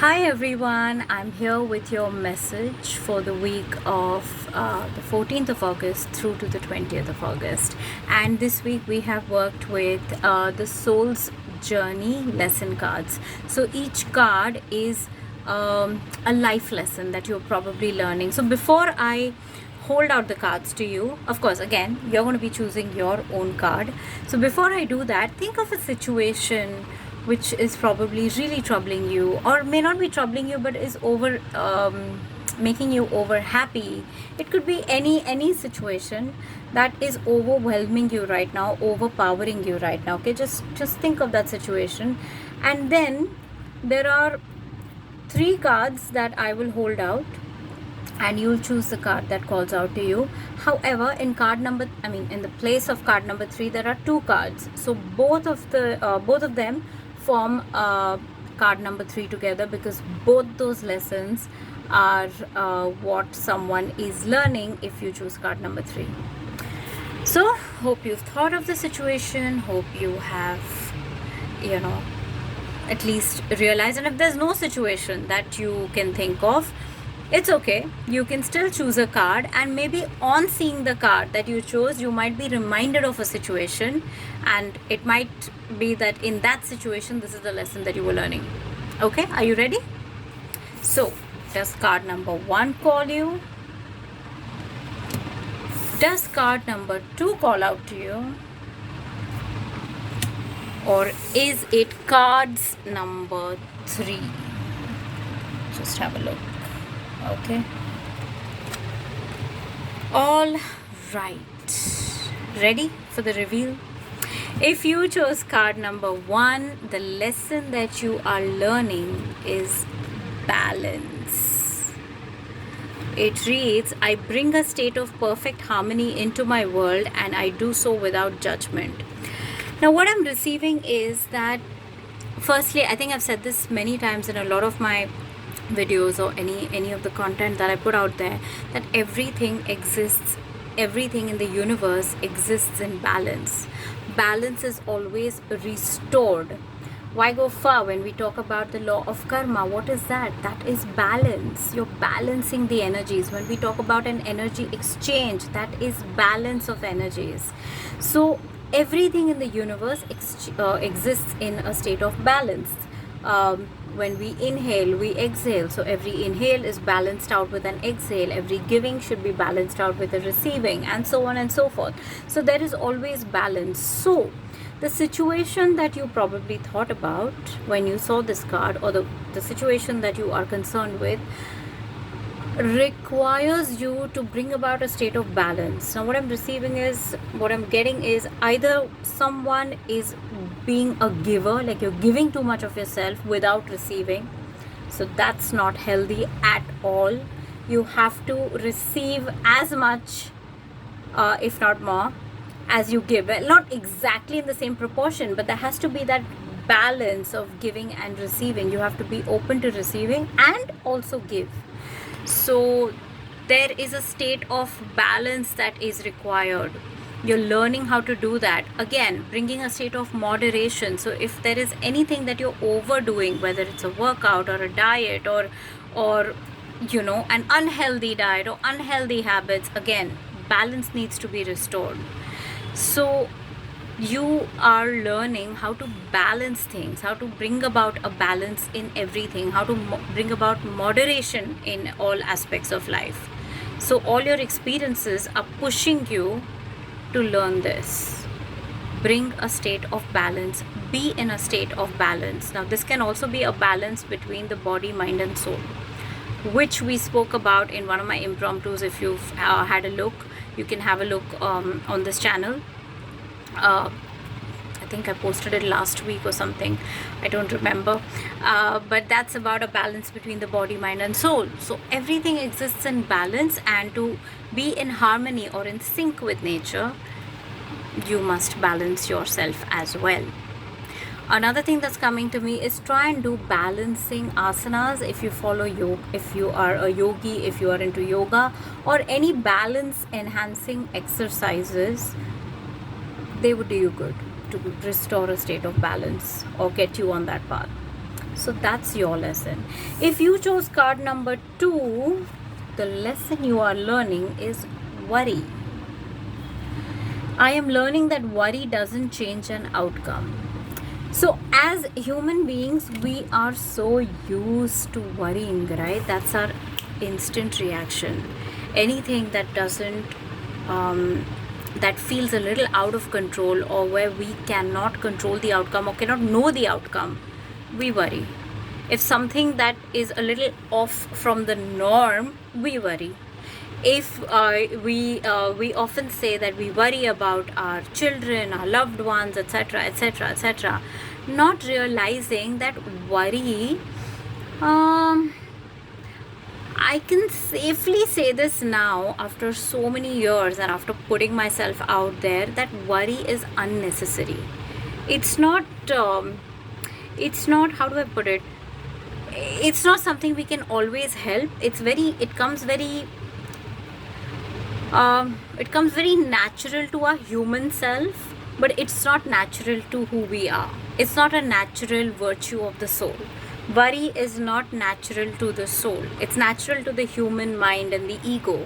Hi everyone, I'm here with your message for the week of the 14th of August through to the 20th of August. And this week we have worked with the Soul's Journey lesson cards. So each card is a life lesson that you're probably learning. So before I hold out the cards to you, of course, again, you're going to be choosing your own card. So before I do that, think of a situation which is probably really troubling you, or may not be troubling you, but is over making you over happy. It could be any situation that is overwhelming you right now, overpowering you right now. Okay, just think of that situation, and then there are 3 cards that I will hold out, and you'll choose the card that calls out to you. However, in the place of card number 3, there are 2 cards. So both of them form card number 3 together, because both those lessons are what someone is learning if you choose card number 3. So hope you've thought of the situation, hope you have at least realized. And if there's no situation that you can think of, it's okay. You can still choose a card, and maybe on seeing the card that you chose, you might be reminded of a situation, and it might be that in that situation, this is the lesson that you were learning. Okay, are you ready? So, does card number 1 call you? Does card number 2 call out to you? Or is it cards number 3? Just have a look. Okay, all right, ready for the reveal? If you chose card number 1, the lesson that you are learning is balance. It reads, I bring a state of perfect harmony into my world, and I do so without judgment. Now what I'm receiving is that, firstly, I think I've said this many times in a lot of my videos or any of the content that I put out there, that everything in the universe exists in balance. Balance is always restored. Why go far when we talk about the law of karma? What is that? That is balance. You're balancing the energies. When we talk about an energy exchange, that is balance of energies. So everything in the universe exists in a state of balance. When we inhale, we exhale. So every inhale is balanced out with an exhale. Every giving should be balanced out with a receiving, and so on and so forth. So there is always balance. So the situation that you probably thought about when you saw this card, or the situation that you are concerned with, requires you to bring about a state of balance. Now what I'm getting is either someone is being a giver, like you're giving too much of yourself without receiving. So that's not healthy at all. You have to receive as much, if not more, as you give. Well, not exactly in the same proportion, but there has to be that balance of giving and receiving. You have to be open to receiving and also give. So there is a state of balance that is required. You're learning how to do that. Again, bringing a state of moderation. So if there is anything that you're overdoing, whether it's a workout or a diet or an unhealthy diet or unhealthy habits, again, balance needs to be restored. So you are learning how to balance things, how to bring about a balance in everything, how to bring about moderation in all aspects of life. So all your experiences are pushing you to learn this. Bring a state of balance. Be in a state of balance. Now this can also be a balance between the body, mind and soul, which we spoke about in one of my impromptus. If you've had a look, you can have a look on this channel. I think I posted it last week or something, I don't remember, but that's about a balance between the body, mind and soul. So everything exists in balance, and to be in harmony or in sync with nature, you must balance yourself as well. Another thing that's coming to me is try and do balancing asanas. If you follow yoga, if you are a yogi, if you are into yoga or any balance enhancing exercises, they would do you good to restore a state of balance or get you on that path. So that's your lesson. If you chose card number 2, the lesson you are learning is worry. I am learning that worry doesn't change an outcome. So as human beings, we are so used to worrying, right? That's our instant reaction. Anything that doesn't that feels a little out of control, or where we cannot control the outcome or cannot know the outcome, we worry. If something that is a little off from the norm, we worry. If we often say that we worry about our children, our loved ones, etc., etc., etc., not realizing that worry, I can safely say this now after so many years and after putting myself out there, that worry is unnecessary. It's not how do I put it, it's not something we can always help. It comes very natural to our human self, but it's not natural to who we are. It's not a natural virtue of the soul. Worry is not natural to the soul. It's natural to the human mind and the ego,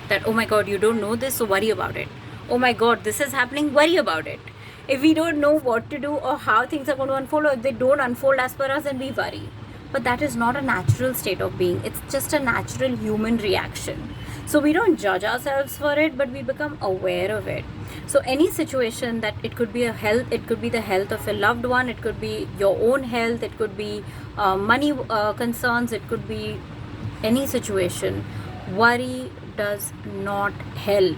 that, oh my god, you don't know this, so worry about it. Oh my god, this is happening, worry about it. If we don't know what to do or how things are going to unfold, or if they don't unfold as per us, then we worry. But that is not a natural state of being. It's just a natural human reaction. So we don't judge ourselves for it, but we become aware of it. So any situation, that it could be it could be the health of a loved one, it could be your own health, it could be money concerns, it could be any situation. Worry does not help.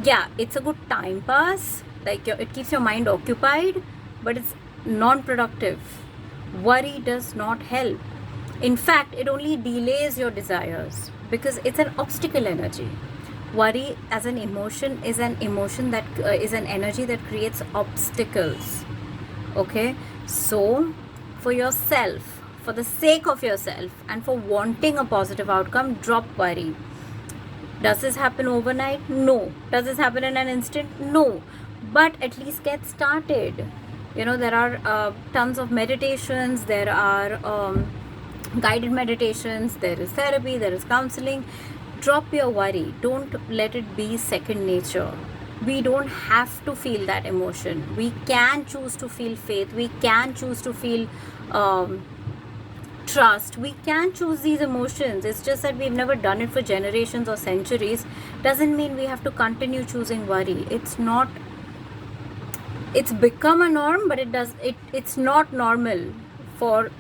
Yeah, it's a good time pass, like it keeps your mind occupied, but it's non-productive. Worry does not help. In fact, it only delays your desires, because it's an obstacle energy. Worry as an emotion is an emotion that is an energy that creates obstacles. Okay, so for yourself, for the sake of yourself, and for wanting a positive outcome, drop worry. Does this happen overnight? No. Does this happen in an instant? No. But at least get started. There are tons of meditations, there are guided meditations, there is therapy, there is counseling. Drop your worry. Don't let it be second nature. We don't have to feel that emotion. We can choose to feel faith. We can choose to feel trust. We can choose these emotions. It's just that we've never done it for generations or centuries. Doesn't mean we have to continue choosing worry. It's become a norm, but it's not normal for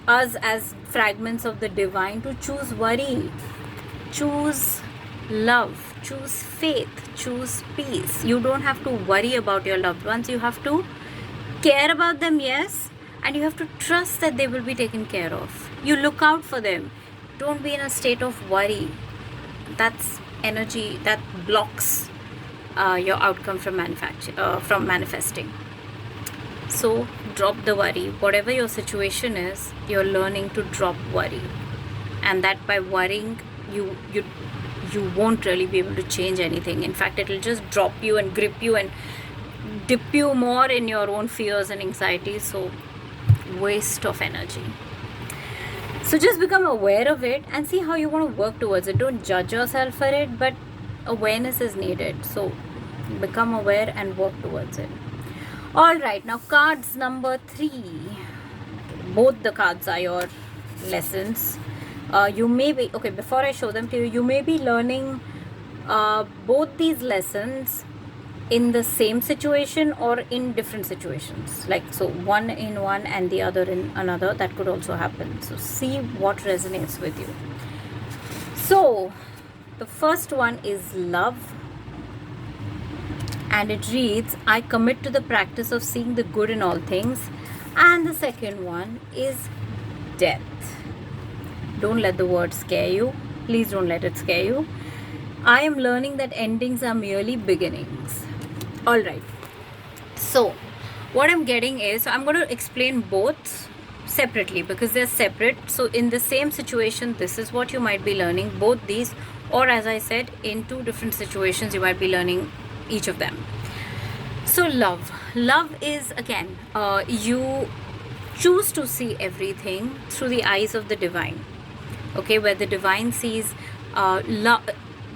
us as fragments of the divine to choose worry. Choose love, choose faith, choose peace. You don't have to worry about your loved ones. You have to care about them, yes, and you have to trust that they will be taken care of. You look out for them. Don't be in a state of worry. That's energy that blocks your outcome from manifesting. So drop the worry. Whatever your situation is, you're learning to drop worry, and that by worrying, you won't really be able to change anything. In fact, it'll just drop you and grip you and dip you more in your own fears and anxieties. So waste of energy. So just become aware of it and see how you want to work towards it. Don't judge yourself for it, but awareness is needed. So become aware and work towards it. All right, now cards number 3. Both the cards are your lessons. You may be, okay, before I show them to you, you may be learning both these lessons in the same situation or in different situations. Like, so one in one and the other in another. That could also happen. So see what resonates with you. So the first one is love. And it reads, I commit to the practice of seeing the good in all things. And the second one is death. Don't let the word scare you. Please don't let it scare you. I am learning that endings are merely beginnings. All right. So what I'm getting is, so I'm going to explain both separately because they're separate. So in the same situation, this is what you might be learning, both these, or as I said, in 2 different situations, you might be learning each of them. So love is, again, you choose to see everything through the eyes of the divine. Okay, where the divine sees love.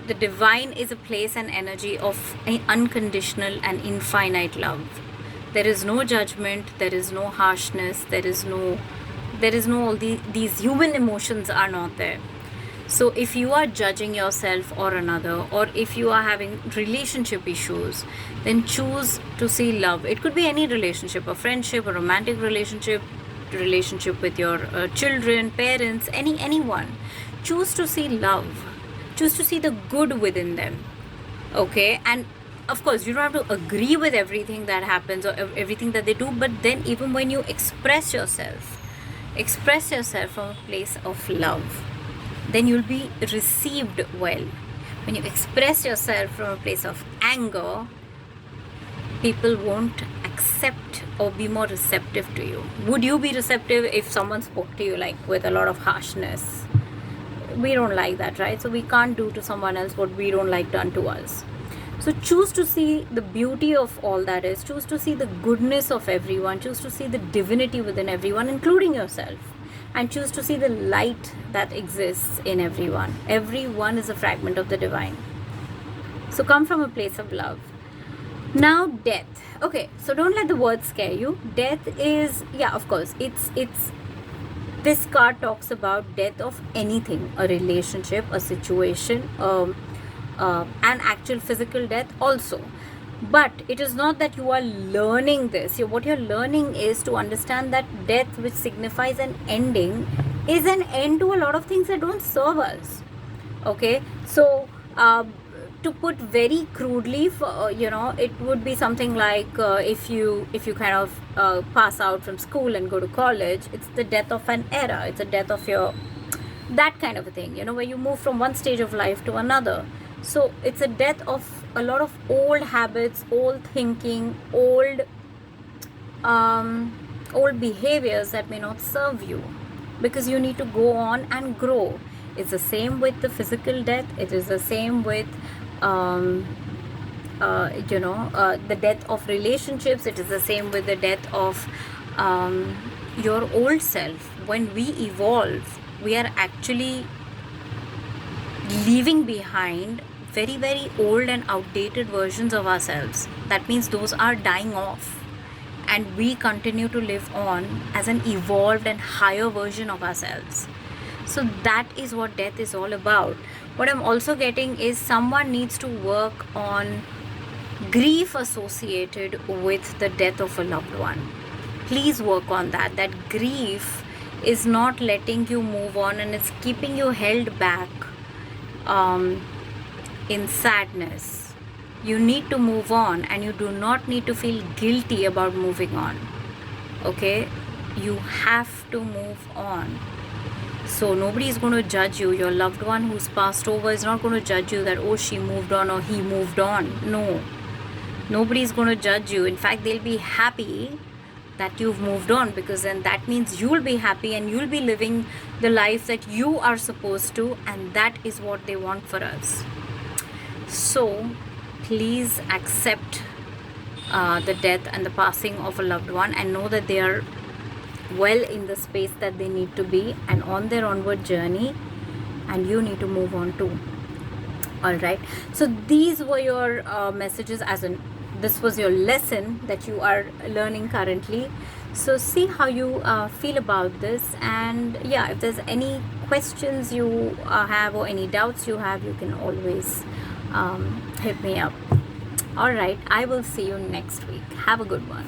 The divine is a place and energy of unconditional and infinite love. There is no judgment, there is no harshness, there is no all these human emotions are not there. So if you are judging yourself or another, or if you are having relationship issues, then choose to see love. It could be any relationship, a friendship, a romantic relationship with your children, parents, anyone. Choose to see love. Choose to see the good within them. Okay, and of course you don't have to agree with everything that happens or everything that they do, but then even when you express yourself from a place of love, then you'll be received well. When you express yourself from a place of anger, people won't accept or be more receptive to you. Would you be receptive if someone spoke to you like with a lot of harshness? We don't like that, right? So we can't do to someone else what we don't like done to us. So choose to see the beauty of all that is. Choose to see the goodness of everyone. Choose to see the divinity within everyone, including yourself. And choose to see the light that exists in everyone. Everyone is a fragment of the divine. So come from a place of love. Now, death. Okay, so don't let the word scare you. Death is, yeah, of course, it's this card talks about death of anything, a relationship, a situation, an actual physical death also. But it is not that you are learning this. What you're learning is to understand that death, which signifies an ending, is an end to a lot of things that don't serve us. Okay, so to put very crudely, it would be something like if you kind of pass out from school and go to college, it's the death of an era. It's a death of your, that kind of a thing, where you move from one stage of life to another. So it's a death of a lot of old habits, old thinking, old behaviors that may not serve you, because you need to go on and grow. It's the same with the physical death. It is the same with the death of relationships. It is the same with the death of your old self. When we evolve, we are actually leaving behind very, very old and outdated versions of ourselves. That means those are dying off, and we continue to live on as an evolved and higher version of ourselves. So that is what death is all about. What I'm also getting is someone needs to work on grief associated with the death of a loved one. Please work on that. That grief is not letting you move on, and it's keeping you held back in sadness. You need to move on, and you do not need to feel guilty about moving on. Okay, you have to move on. So nobody is going to judge you. Your loved one who's passed over is not going to judge you that, oh, she moved on or he moved on. No, nobody is going to judge you. In fact, they'll be happy that you've moved on, because then that means you'll be happy and you'll be living the life that you are supposed to, and that is what they want for us. So please accept the death and the passing of a loved one, and know that they are well in the space that they need to be and on their onward journey, and you need to move on too. All right, so these were your messages, as in this was your lesson that you are learning currently. So see how you feel about this, and yeah, if there's any questions you have or any doubts you have, you can always hit me up. All right, I will see you next week. Have a good one.